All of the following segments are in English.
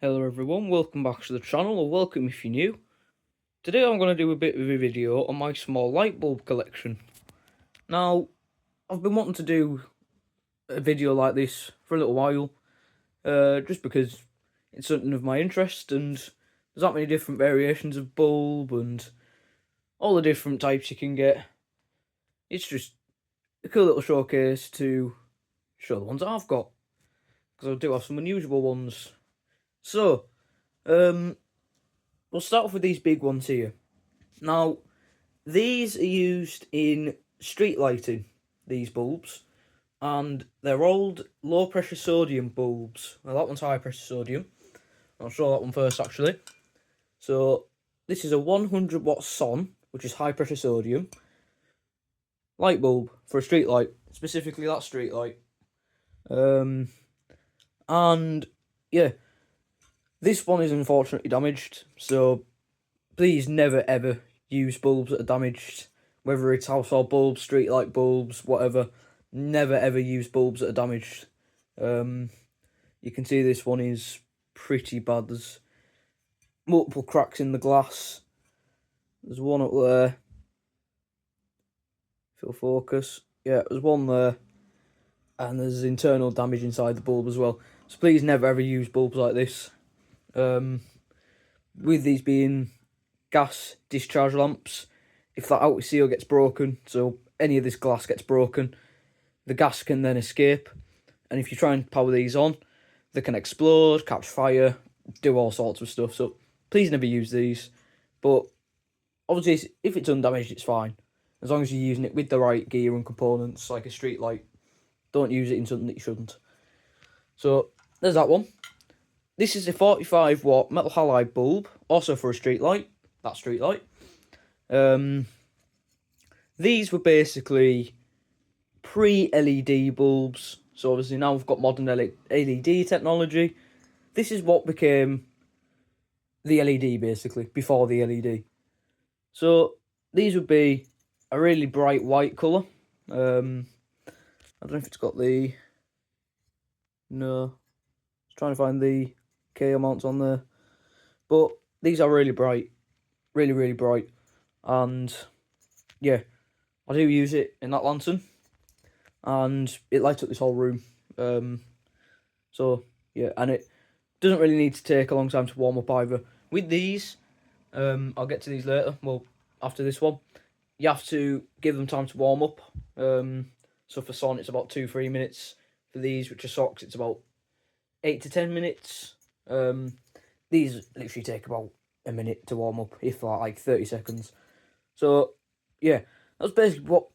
Hello everyone, welcome back to the channel, or welcome if you're new. Today I'm going to do a bit of a video on my small light bulb collection. Now, I've been wanting to do a video like this for a little while, just because it's something of my interest, and there's that many different variations of bulb, and all the different types you can get. It's just a cool little showcase to show the ones that I've got, because I do have some unusual ones. So, we'll start off with these big ones here. Now, these are used in street lighting, these bulbs, and they're old low pressure sodium bulbs. Well, that one's high pressure sodium. I'll show that one first actually. So, this is a 100 watt SON, which is high pressure sodium, light bulb for a street light, specifically that street light. And yeah, this one is unfortunately damaged, so please never ever use bulbs that are damaged, whether it's household bulbs, street light bulbs, whatever. Never ever use bulbs that are damaged. You can see this one is pretty bad. There's multiple cracks in the glass. There's one up there. If it'll focus. Yeah, there's one there. And there's internal damage inside the bulb as well. So please never ever use bulbs like this. With these being gas discharge lamps, if that outer seal gets broken, so any of this glass gets broken, the gas can then escape, and if you try and power these on, they can explode, catch fire, do all sorts of stuff. So please never use these. But obviously, if it's undamaged, it's fine, as long as you're using it with the right gear and components, like a street light. Don't use it in something that you shouldn't. So there's that one. This is a 45 watt metal halide bulb, also for a street light. That street light. These were basically pre-LED bulbs, so obviously now we've got modern LED technology. This is what became the LED, basically, before the LED. So these would be a really bright white colour. I don't know if it's got the... No. I was trying to find the K amounts on there. But these are really bright. Really, really bright. And yeah, I do use it in that lantern, and it lights up this whole room. So yeah, and it doesn't really need to take a long time to warm up either. With these, I'll get to these later, well, after this one, you have to give them time to warm up. So for SON it's about 2-3 minutes. For these, which are socks, it's about 8 to 10 minutes. These literally take about a minute to warm up, if like 30 seconds. So yeah, that's basically what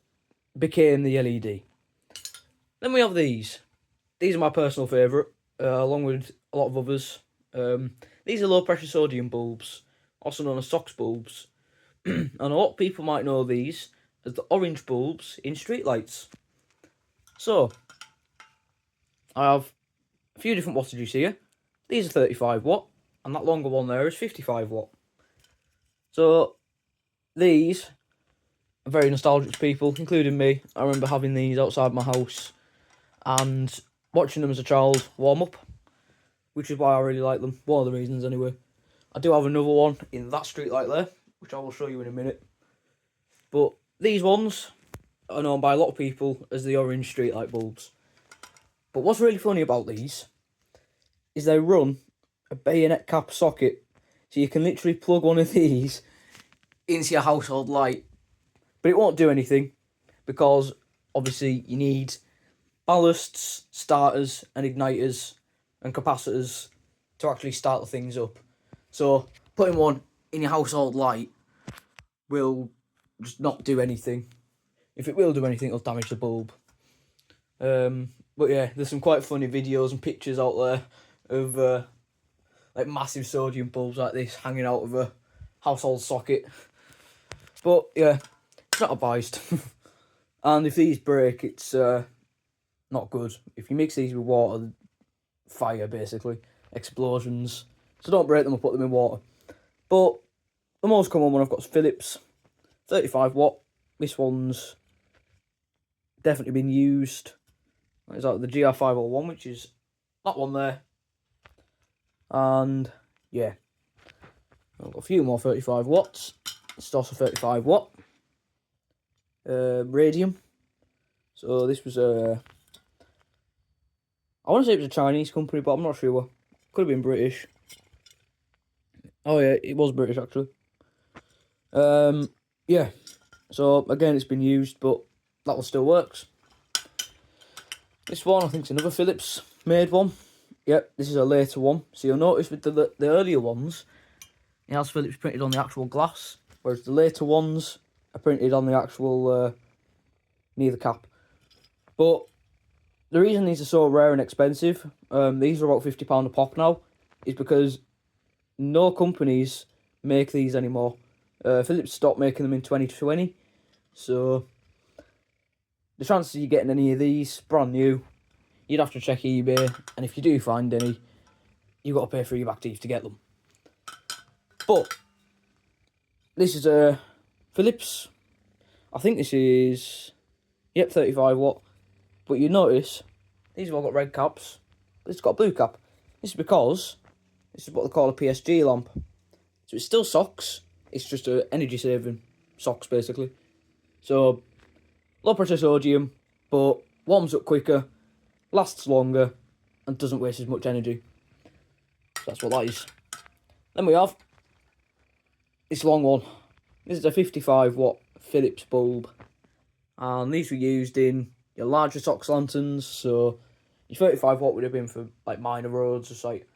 became the LED. Then we have these. These are my personal favourite, along with a lot of others. These are low pressure sodium bulbs, also known as SOX bulbs. And a lot of people might know these as the orange bulbs in streetlights. So I have a few different wattages here. These are 35 watt, and that longer one there is 55 watt. So these are very nostalgic to people, including me. I remember having these outside my house and watching them as a child warm up, which is why I really like them. One of the reasons anyway. I do have another one in that street light there, which I will show you in a minute. But these ones are known by a lot of people as the orange street light bulbs. But what's really funny about these is they run a bayonet cap socket. So you can literally plug one of these into your household light. But it won't do anything, because obviously you need ballasts, starters and igniters and capacitors to actually start the things up. So putting one in your household light will just not do anything. If it will do anything, it'll damage the bulb. But yeah, there's some quite funny videos and pictures out there of like massive sodium bulbs like this hanging out of a household socket. But yeah, it's not advised. And if these break, it's not good. If you mix these with water, fire basically, explosions. So don't break them or put them in water. But the most common one I've got is Philips, 35 watt. This one's definitely been used. It's like the GR501, which is that one there. And yeah, I've got a few more 35 watts. It's also 35 watt radium. So this was I want to say it was a Chinese company, but I'm not sure. Could have been British. Oh yeah, it was British actually. Yeah. So again, it's been used, but that one still works. This one, I think, is another Philips made one. Yep, this is a later one. So you'll notice with the earlier ones, it has Philips printed on the actual glass, whereas the later ones are printed on the actual near the cap. But the reason these are so rare and expensive, these are about £50 a pop now, is because no companies make these anymore. Philips stopped making them in 2020, so the chances of you getting any of these brand new, you'd have to check eBay, and if you do find any, you've got to pay for your back teeth to get them. But this is a Philips. I think this is, yep, 35 watt. But you notice these have all got red caps. This has got a blue cap. This is because this is what they call a PSG lamp. So it's still socks. It's just a energy saving socks basically. So low pressure sodium, but warms up quicker, lasts longer, and doesn't waste as much energy. So that's what that is. Then we have this long one. This is a 55 watt Philips bulb. And these were used in your larger socks lanterns. So your 35 watt would have been for like minor roads, just like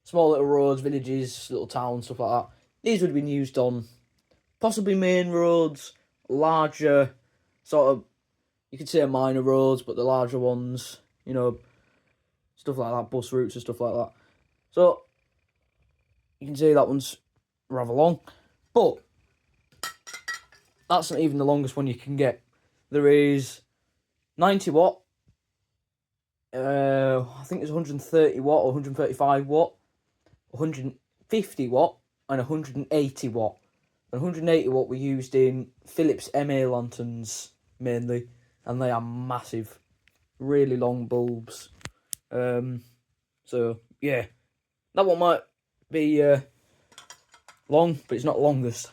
small little roads, villages, little towns, stuff like that. These would have been used on possibly main roads, larger sort of, you could say minor roads, but the larger ones, you know, stuff like that, bus routes and stuff like that. So you can see that one's rather long, but that's not even the longest one you can get. There is 90 watt, I think it's 130 watt or 135 watt, 150 watt, and 180 watt. And 180 watt were used in Philips MA lanterns mainly, and they are massive, really long bulbs. So yeah, that one might be long, but it's not the longest.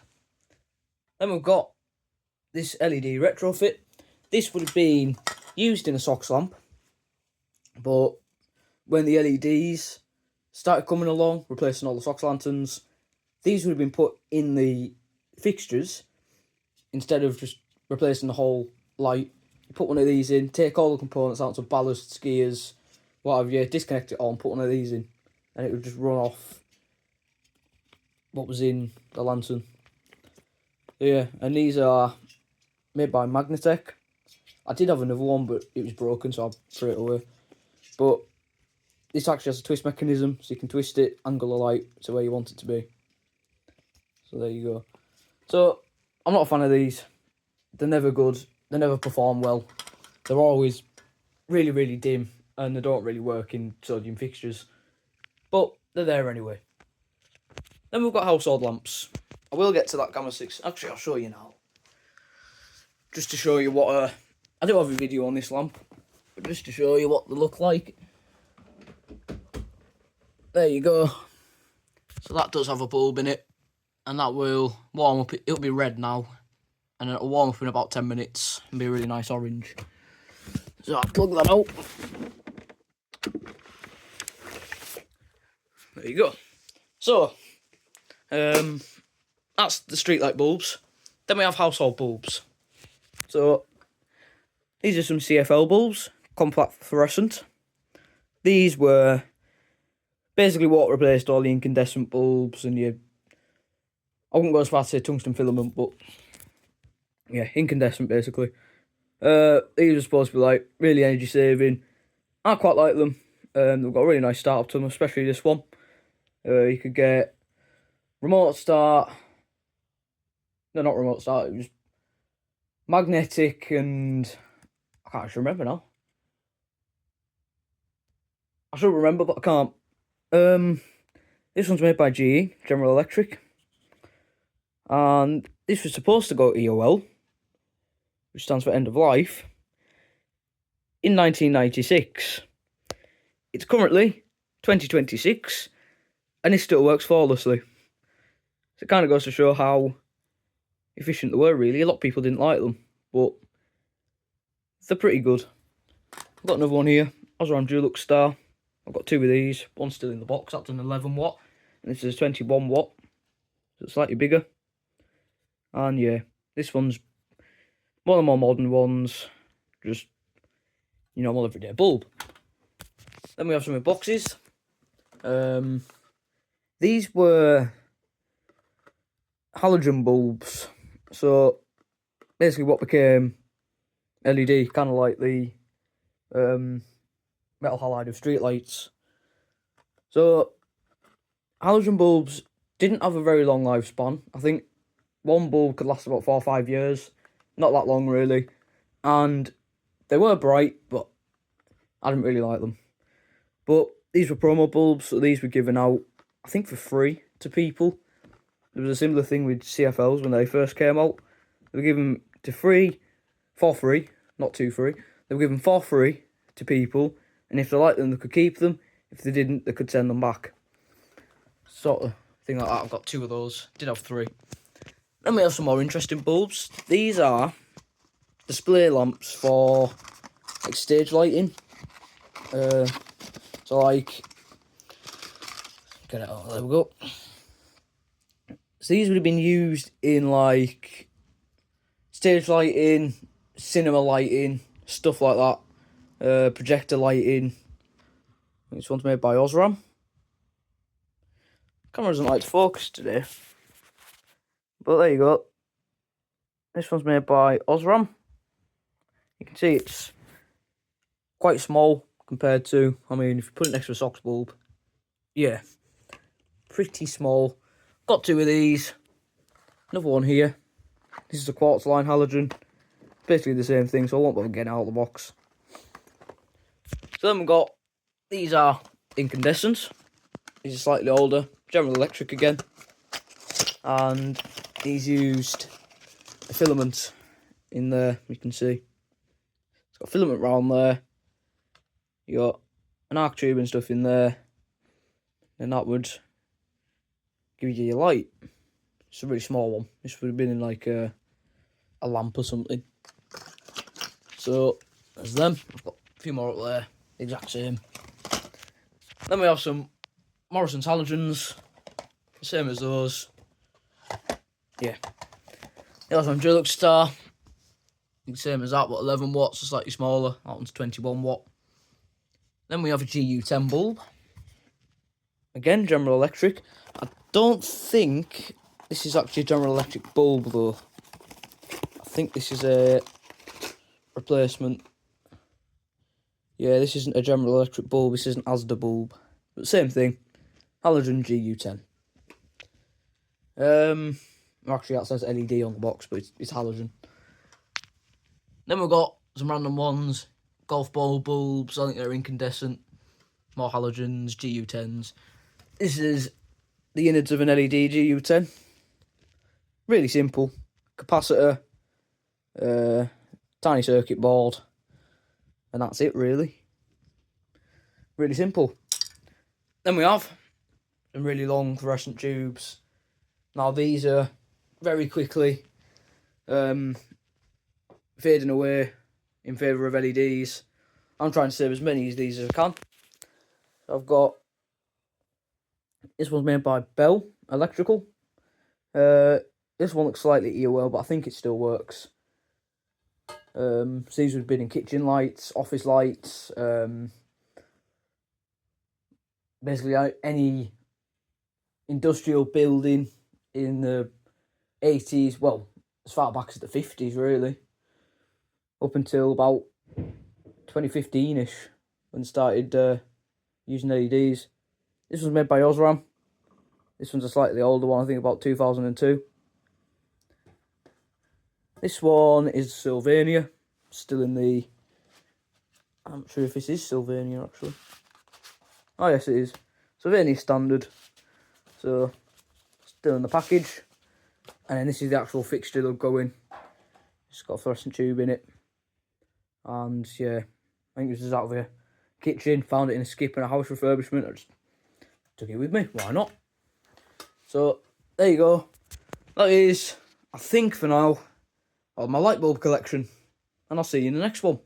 Then we've got this LED retrofit. This would have been used in a socks lamp, but when the LEDs started coming along, replacing all the socks lanterns, these would have been put in the fixtures instead of just replacing the whole light. You put one of these in, take all the components out, so ballast, skiers, whatever, you disconnect it all and put one of these in, and it would just run off what was in the lantern. Yeah, and these are made by Magnatech. I did have another one, but it was broken, so I threw it away. But this actually has a twist mechanism, so you can twist it, angle the light to where you want it to be. So there you go. So I'm not a fan of these. They're never good. They never perform well. They're always really, really dim, and they don't really work in sodium fixtures. But they're there anyway. Then we've got household lamps. I will get to that Gamma 6. Actually, I'll show you now. Just to show you what... I do have a video on this lamp, but just to show you what they look like. There you go. So that does have a bulb in it, and that will warm up. It'll be red now, and it'll warm up in about 10 minutes and be a really nice orange. So I'll plug that out. There you go. So, that's the streetlight bulbs. Then we have household bulbs. So, these are some CFL bulbs, compact fluorescent. These were basically what replaced all the incandescent bulbs and your... I wouldn't go as far as to say tungsten filament, but yeah, incandescent basically. These are supposed to be like really energy saving. I quite like them. They've got a really nice start up to them, especially this one. You could get remote start. No, not remote start. It was magnetic and I can't actually remember now. I should remember, but I can't. This one's made by GE, General Electric. And this was supposed to go to EOL, which stands for end of life, in 1996. It's currently 2026, and it still works flawlessly. So it kind of goes to show how efficient they were, really. A lot of people didn't like them, but they're pretty good. I've got another one here, Osram Dulux Star. I've got two of these, one's still in the box, that's an 11 watt, and this is a 21 watt, so it's slightly bigger. And yeah, this one's one of the more modern ones, just, you know, more everyday bulb. Then we have some in boxes. These were halogen bulbs, so basically what became LED, kind of like the metal halide of streetlights. So halogen bulbs didn't have a very long lifespan. I think one bulb could last about 4 or 5 years, not that long really, and they were bright, but I didn't really like them. But these were promo bulbs, so these were given out, I think, for free to people. There was a similar thing with CFLs when they first came out. They were given for free, not too free. They were given for free to people, and if they liked them, they could keep them. If they didn't, they could send them back. Sort of thing like that. I've got 2 of those. Did have 3. Then we have some more interesting bulbs. These are display lamps for like stage lighting. So like, get it out. There we go. So these would have been used in like stage lighting, cinema lighting, stuff like that. Projector lighting. This one's made by Osram. Camera doesn't like to focus today, but there you go. This one's made by Osram. You can see it's quite small compared to, I mean, if you put it next to a SOX bulb, yeah, pretty small. Got 2 of these. Another one here. This is a quartz line halogen. Basically the same thing, so I won't bother getting out of the box. So then we've got, these are incandescents. These are slightly older. General Electric again. And these used a filament in there, you can see. It's got a filament round there. You got an arc tube and stuff in there. And that would give you your light. It's a really small one. This would have been in like a lamp or something. So there's them. I've got a few more up there, the exact same. Then we have some Morrison's halogens, same as those. Yeah. There's one Dulux Star, same as that, but 11 watts, so slightly smaller. That one's 21 watt. Then we have a GU10 bulb. Again, General Electric. I don't think this is actually a General Electric bulb though. I think this is a replacement. Yeah, this isn't a General Electric bulb, this is an Asda bulb. But same thing. Halogen GU10. Actually that says LED on the box, but it's halogen. Then we've got some random ones. Golf ball bulbs, I think they're incandescent. More halogens, GU10s. This is the innards of an LED GU10. Really simple. Capacitor, tiny circuit board, and that's it really. Really simple. Then we have some really long fluorescent tubes. Now these are very quickly fading away in favour of LEDs. I'm trying to save as many of these as I can. So I've got, this one's made by Bell Electrical. This one looks slightly earwell, but I think it still works. So these would have been in kitchen lights, office lights, basically any industrial building in the 80s, well, as far back as the 50s really, up until about 2015-ish, when started using LEDs. This was made by Osram. This one's a slightly older one, I think about 2002. This one is Sylvania, still in the, I'm not sure if this is Sylvania actually. Oh yes it is. Sylvania standard. So, still in the package. And then this is the actual fixture that'll go in. It's got a fluorescent tube in it. And yeah, I think this is out of a kitchen. Found it in a skip in a house refurbishment. I just took it with me. Why not? So there you go. That is, I think for now, all my light bulb collection. And I'll see you in the next one.